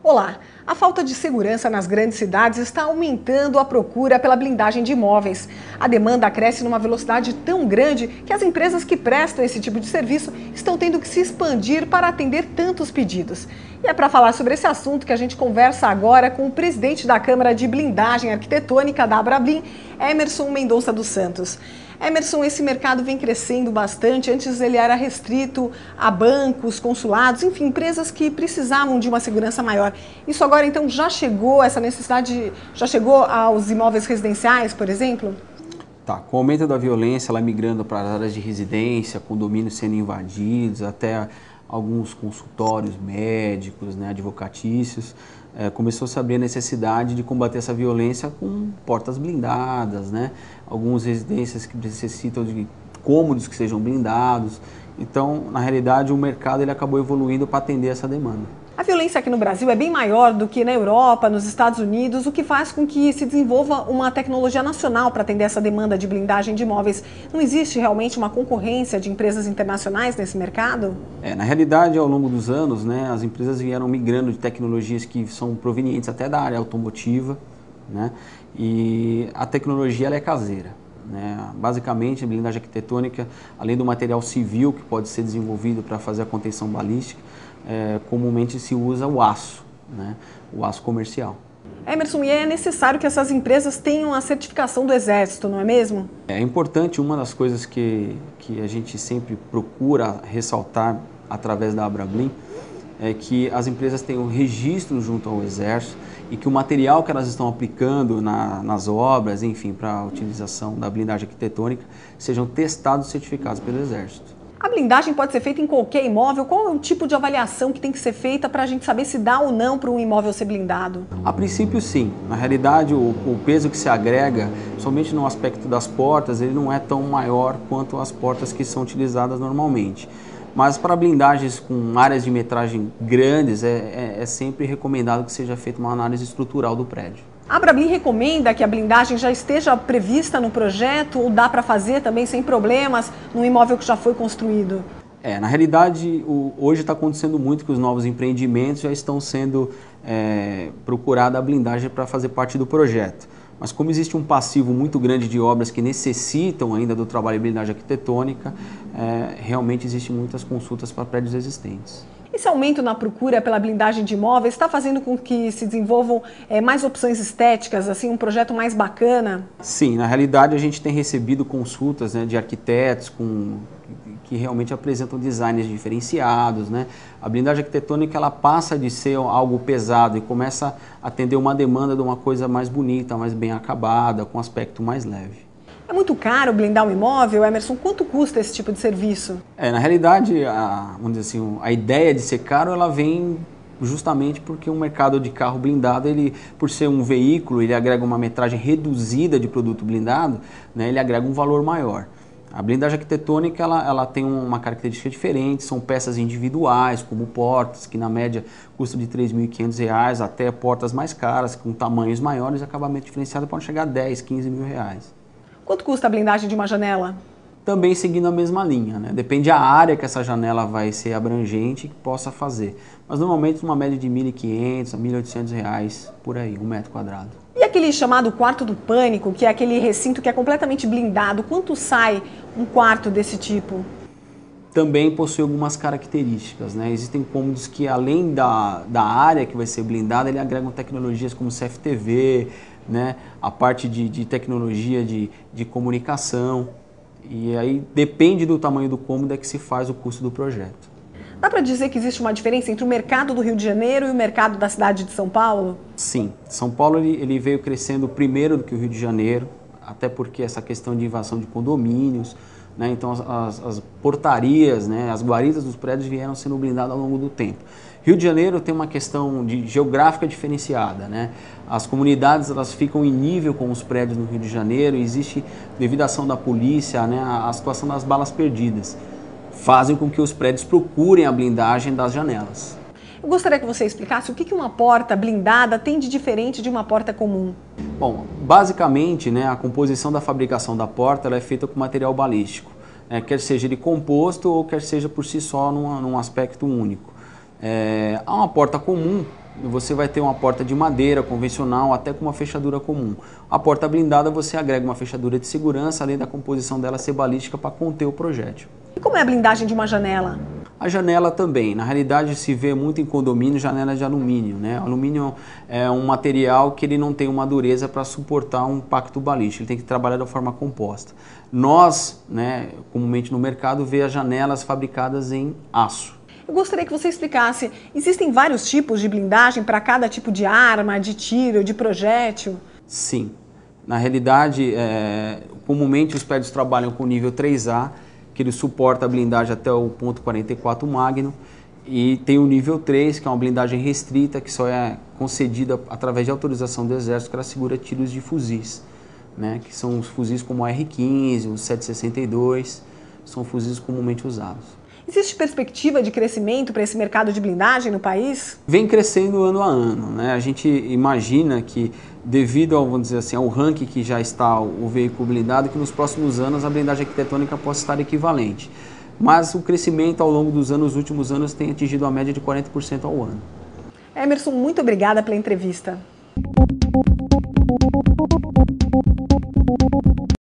Olá! A falta de segurança nas grandes cidades está aumentando a procura pela blindagem de imóveis. A demanda cresce numa velocidade tão grande que as empresas que prestam esse tipo de serviço estão tendo que se expandir para atender tantos pedidos. E é para falar sobre esse assunto que a gente conversa agora com o presidente da Câmara de Blindagem Arquitetônica da Abrablin, Emerson Mendonça dos Santos. Emerson, esse mercado vem crescendo bastante. Antes ele era restrito a bancos, consulados, enfim, empresas que precisavam de uma segurança maior. Isso agora, então, já chegou, essa necessidade, já chegou aos imóveis residenciais, por exemplo? Tá, com o aumento da violência, ela migrando para as áreas de residência, condomínios sendo invadidos, até alguns consultórios médicos, né, advocatícios, começou a abrir a necessidade de combater essa violência com portas blindadas, né? Algumas residências que necessitam de cômodos que sejam blindados. Então, na realidade, o mercado ele acabou evoluindo para atender essa demanda. A violência aqui no Brasil é bem maior do que na Europa, nos Estados Unidos, o que faz com que se desenvolva uma tecnologia nacional para atender essa demanda de blindagem de imóveis. Não existe realmente uma concorrência de empresas internacionais nesse mercado? Na realidade, ao longo dos anos, né, as empresas vieram migrando de tecnologias que são provenientes até da área automotiva, né, e a tecnologia ela é caseira. Basicamente, a blindagem arquitetônica, além do material civil que pode ser desenvolvido para fazer a contenção balística, comumente se usa o aço, né? O aço comercial. Emerson, e é necessário que essas empresas tenham a certificação do Exército, não é mesmo? É importante, uma das coisas que a gente sempre procura ressaltar através da Abrablin é que as empresas tenham registro junto ao Exército e que o material que elas estão aplicando nas obras, enfim, para a utilização da blindagem arquitetônica, sejam testados e certificados pelo Exército. A blindagem pode ser feita em qualquer imóvel? Qual é o tipo de avaliação que tem que ser feita para a gente saber se dá ou não para um imóvel ser blindado? A princípio, sim. Na realidade, o peso que se agrega, somente no aspecto das portas, ele não é tão maior quanto as portas que são utilizadas normalmente. Mas para blindagens com áreas de metragem grandes, é sempre recomendado que seja feita uma análise estrutural do prédio. A Abrablin recomenda que a blindagem já esteja prevista no projeto ou dá para fazer também sem problemas num imóvel que já foi construído? Na realidade, hoje está acontecendo muito que os novos empreendimentos já estão sendo procurada a blindagem para fazer parte do projeto. Mas como existe um passivo muito grande de obras que necessitam ainda do trabalho de blindagem arquitetônica, realmente existem muitas consultas para prédios existentes. Esse aumento na procura pela blindagem de imóveis está fazendo com que se desenvolvam mais opções estéticas, assim, um projeto mais bacana? Sim, na realidade a gente tem recebido consultas, né, de arquitetos que realmente apresentam designs diferenciados, né? A blindagem arquitetônica ela passa de ser algo pesado e começa a atender uma demanda de uma coisa mais bonita, mais bem acabada, com aspecto mais leve. É muito caro blindar um imóvel, Emerson? Quanto custa esse tipo de serviço? Na realidade, vamos dizer assim, a ideia de ser caro, ela vem justamente porque o mercado de carro blindado, ele, por ser um veículo, ele agrega uma metragem reduzida de produto blindado, né, ele agrega um valor maior. A blindagem arquitetônica, ela tem uma característica diferente, são peças individuais, como portas, que na média custam de R$ 3.500, até portas mais caras, com tamanhos maiores, acabamento diferenciado pode chegar a R$ 10, R$ 15 mil. Quanto custa a blindagem de uma janela? Também seguindo a mesma linha, né? Depende da área que essa janela vai ser abrangente que possa fazer. Mas normalmente uma média de R$ 1.500 a R$ 1.800 por aí, um metro quadrado. E aquele chamado quarto do pânico, que é aquele recinto que é completamente blindado, quanto sai um quarto desse tipo? Também possui algumas características, né? Existem cômodos que além da área que vai ser blindada, ele agregam tecnologias como CFTV, né? A parte de tecnologia de comunicação. E aí depende do tamanho do cômodo é que se faz o custo do projeto. Dá para dizer que existe uma diferença entre o mercado do Rio de Janeiro e o mercado da cidade de São Paulo? Sim, São Paulo ele veio crescendo primeiro do que o Rio de Janeiro, até porque essa questão de invasão de condomínios, né? Então as portarias, né? As guaridas dos prédios vieram sendo blindadas ao longo do tempo. Rio de Janeiro tem uma questão geográfica diferenciada, né? As comunidades elas ficam em nível com os prédios no Rio de Janeiro, existe, devido à ação da polícia, né, a situação das balas perdidas, fazem com que os prédios procurem a blindagem das janelas. Eu gostaria que você explicasse o que uma porta blindada tem de diferente de uma porta comum. Bom, basicamente, né, a composição da fabricação da porta ela é feita com material balístico. quer seja ele composto ou quer seja por si só num aspecto único. Há uma porta comum, você vai ter uma porta de madeira convencional, até com uma fechadura comum. A porta blindada você agrega uma fechadura de segurança, além da composição dela ser balística para conter o projétil. E como é a blindagem de uma janela? A janela também, na realidade se vê muito em condomínio janela de alumínio, né? O alumínio é um material que ele não tem uma dureza para suportar um impacto balístico, ele tem que trabalhar da forma composta. Nós, né, comumente no mercado, vê as janelas fabricadas em aço. Eu gostaria que você explicasse, existem vários tipos de blindagem para cada tipo de arma, de tiro, de projétil? Sim, na realidade, comumente os prédios trabalham com nível 3A, que ele suporta a blindagem até o ponto .44 Magnum, e tem o nível 3, que é uma blindagem restrita, que só é concedida através de autorização do Exército, que ela segura tiros de fuzis, né, que são os fuzis como o R-15, o 7,62, são fuzis comumente usados. Existe perspectiva de crescimento para esse mercado de blindagem no país? Vem crescendo ano a ano, né? A gente imagina que, devido ao, vamos dizer assim, ao ranking que já está o veículo blindado, que nos próximos anos a blindagem arquitetônica possa estar equivalente. Mas o crescimento ao longo dos anos, nos últimos anos, tem atingido a média de 40% ao ano. Emerson, muito obrigada pela entrevista.